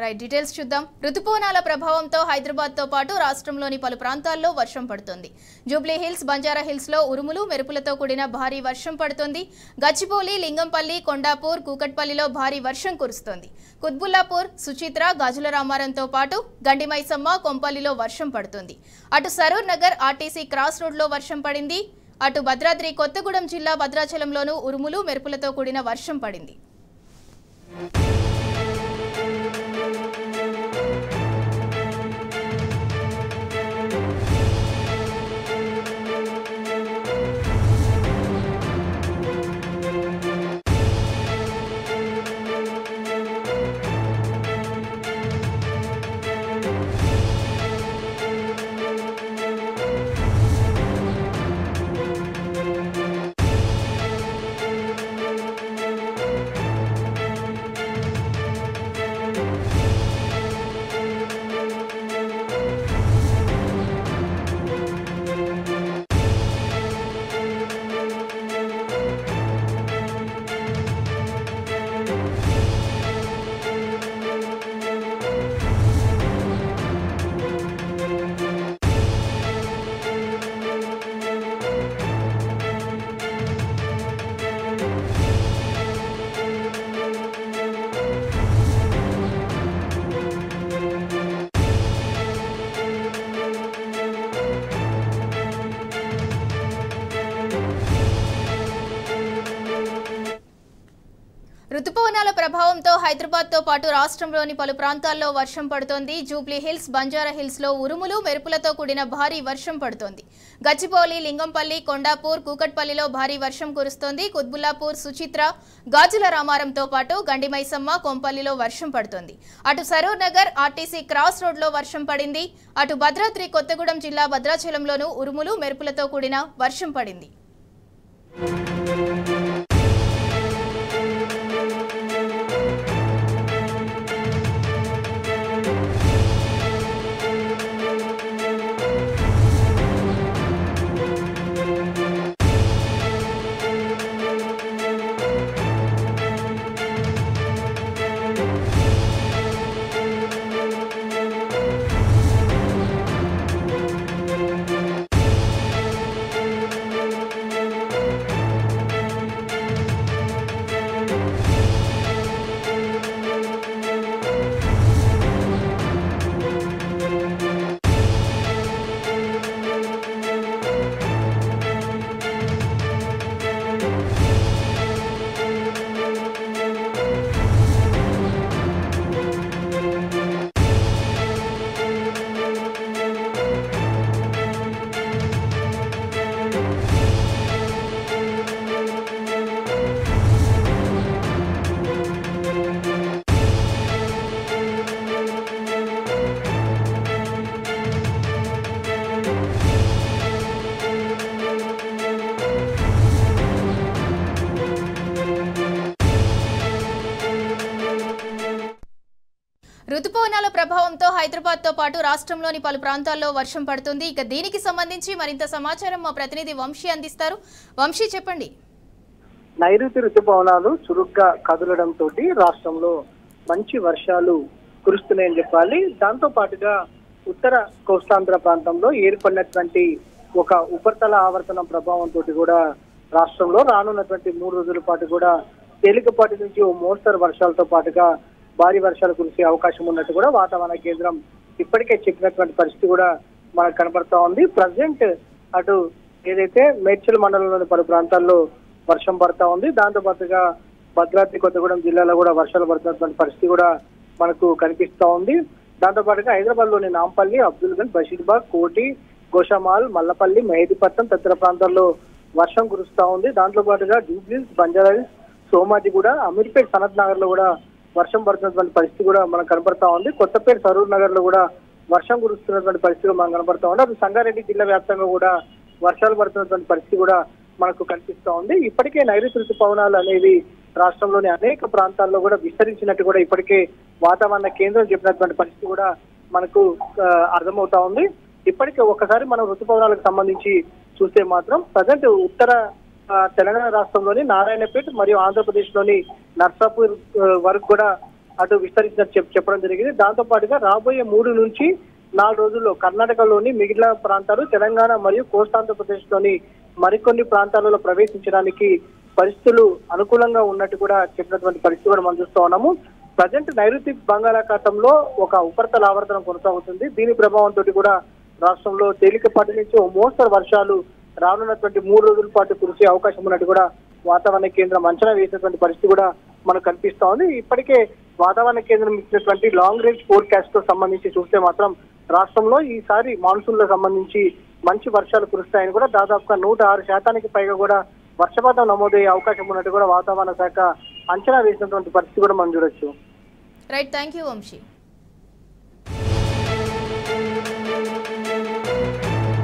Right details చూద్దాం. రుతుపవనాల ప్రభావంతో హైదరాబాద్ తో పాటు రాష్ట్రంలోని పలు ప్రాంతాల్లో వర్షం పడుతుంది. జూబ్లీ హిల్స్, బంజారా హిల్స్ లో ఉరుములు, మెరుపులతో కూడిన భారీ వర్షం పడుతుంది. గచ్చిబౌలి, లింగంపల్లి, కొండాపూర్, కూకట్పల్లిలో భారీ వర్షం కురుస్తోంది. కుత్బుల్లాపూర్, సుచిత్ర, గాజుల రామారంతో పాటు గండిమైసమ్మ, కొంపల్లిలో వర్షం పడుతుంది. అటు సరూర్ నగర్ ఆర్టీసీ క్రాస్ రోడ్లో వర్షం పడింది. అటు భద్రాద్రి కొత్తగూడెం జిల్లా భద్రాచలంలోనూ ఉరుములు, మెరుపులతో కూడిన వర్షం పడింది. రుతుపవనాల ప్రభావంతో హైదరాబాద్ తో పాటు రాష్ట్రంలోని పలు ప్రాంతాల్లో వర్షం పడుతోంది. జూబ్లీ హిల్స్, బంజారా హిల్స్ లో ఉరుములు, మెరుపులతో కూడిన భారీ వర్షం పడుతోంది. గచ్చిబౌలి, లింగంపల్లి, కొండాపూర్, కూకట్పల్లిలో భారీ వర్షం కురుస్తోంది. కుత్బుల్లాపూర్, సుచిత్ర, గాజుల రామారంతో పాటు గండిమైసమ్మ, కొంపల్లిలో వర్షం పడుతోంది. అటు సరూర్ నగర్ ఆర్టీసీ క్రాస్ రోడ్లో వర్షం పడింది. అటు భద్రాద్రి కొత్తగూడెం జిల్లా భద్రాచలంలోనూ ఉరుములు, మెరుపులతో కూడిన వర్షం పడింది. రుతుపవనాల ప్రభావంతో హైదరాబాద్ తో పాటు రాష్ట్రంలోని పలు ప్రాంతాల్లో వర్షం పడుతుంది. ఇక దీనికి సంబంధించి మరింత సమాచారం మా ప్రతినిధి వంశీ అందిస్తారు. వంశీ, చెప్పండి. నైరుతి రుతుపవనాలు చురుగ్గా కదలడంతో రాష్ట్రంలో మంచి వర్షాలు కురుస్తున్నాయని చెప్పాలి. దాంతో పాటుగా ఉత్తర కోస్తాంధ్ర ప్రాంతంలో ఏర్పడినటువంటి ఒక ఉపరితల ఆవర్తనం ప్రభావంతో కూడా రాష్ట్రంలో రానున్నటువంటి 3 రోజుల పాటు కూడా తేలికపాటి నుంచి ఓ మోస్తరు వర్షాలతో పాటుగా భారీ వర్షాలు కురిసే అవకాశం ఉన్నట్టు కూడా వాతావరణ కేంద్రం ఇప్పటికే చెప్పినటువంటి పరిస్థితి కూడా మనకు కనబడతా ఉంది. ప్రజెంట్ అటు ఏదైతే మేడ్చల్ మండలంలోని పలు ప్రాంతాల్లో వర్షం పడతా ఉంది. దాంతో పాటుగా భద్రాద్రి కొత్తగూడెం జిల్లాలో కూడా వర్షాలు పడుతున్నటువంటి పరిస్థితి కూడా మనకు కనిపిస్తా ఉంది. దాంతో పాటుగా హైదరాబాద్ లోని నాంపల్లి, అబ్దుల్గంజ్, బషీర్బాగ్, కోటి, గోషామాల్, మల్లపల్లి, మెహదీపట్నం తదితర ప్రాంతాల్లో వర్షం కురుస్తా ఉంది. దాంతో పాటుగా Jubilee hills, Banjara hills, Somajiguda, Ameerpet, Sanath Nagar లో కూడా వర్షం పడుతున్నటువంటి పరిస్థితి కూడా మనకు కనబడతా ఉంది. కొత్తపేట, సరూర్ నగర్ లో కూడా వర్షం కురుస్తున్నటువంటి పరిస్థితి మనకు కనబడతా ఉంది. అటు సంగారెడ్డి జిల్లా వ్యాప్తంగా కూడా వర్షాలు పడుతున్నటువంటి పరిస్థితి కూడా మనకు కనిపిస్తా ఉంది. ఇప్పటికే నైరుతి ఋతుపవనాలు అనేవి రాష్ట్రంలోని అనేక ప్రాంతాల్లో కూడా విస్తరించినట్టు కూడా ఇప్పటికే వాతావరణ కేంద్రం చెప్పినటువంటి పరిస్థితి కూడా మనకు అర్థమవుతా ఉంది. ఇప్పటికే ఒక్కసారి మనం ఋతుపవనాలకు సంబంధించి చూస్తే మాత్రం ప్రజెంట్ ఉత్తర తెలంగాణ రాష్ట్రంలోని నారాయణపేట మరియు ఆంధ్రప్రదేశ్ లోని నర్సాపూర్ వరకు కూడా అటు విస్తరించినట్టు చెప్పడం జరిగింది. దాంతో పాటుగా రాబోయే 3 నుంచి 4 రోజుల్లో కర్ణాటకలోని మిగిలిన ప్రాంతాలు, తెలంగాణ మరియు కోస్తాంధ్రప్రదేశ్ లోని మరికొన్ని ప్రాంతాలలో ప్రవేశించడానికి పరిస్థితులు అనుకూలంగా ఉన్నట్టు కూడా చెప్పినటువంటి పరిస్థితి కూడా మనం చూస్తూ ఉన్నాము. ప్రజెంట్ నైరుతి బంగాళాఖాతంలో ఒక ఉపరితల ఆవర్తనం కొనసాగుతుంది. దీని ప్రభావంతో కూడా రాష్ట్రంలో తేలికపాటి నుంచి ఓ మోస్తరు వర్షాలు రానున్నటువంటి 3 రోజుల పాటు కురిసే అవకాశం ఉన్నట్టు కూడా వాతావరణ కేంద్రం అంచనా వేసినటువంటి పరిస్థితి కూడా మనకు కనిపిస్తా ఉంది. ఇప్పటికే వాతావరణ కేంద్రం ఇచ్చినటువంటి లాంగ్ రేంజ్ ఫోర్కాస్ట్ తో సంబంధించి చూస్తే మాత్రం రాష్ట్రంలో ఈసారి మాన్సూన్ లో సంబంధించి మంచి వర్షాలు కురుస్తాయని కూడా దాదాపుగా 106% పైగా కూడా వర్షపాతం నమోదయ్యే అవకాశం ఉన్నట్టు కూడా వాతావరణ శాఖ అంచనా వేసినటువంటి పరిస్థితి కూడా మనం చూడొచ్చు. Right, thank you Vamsi.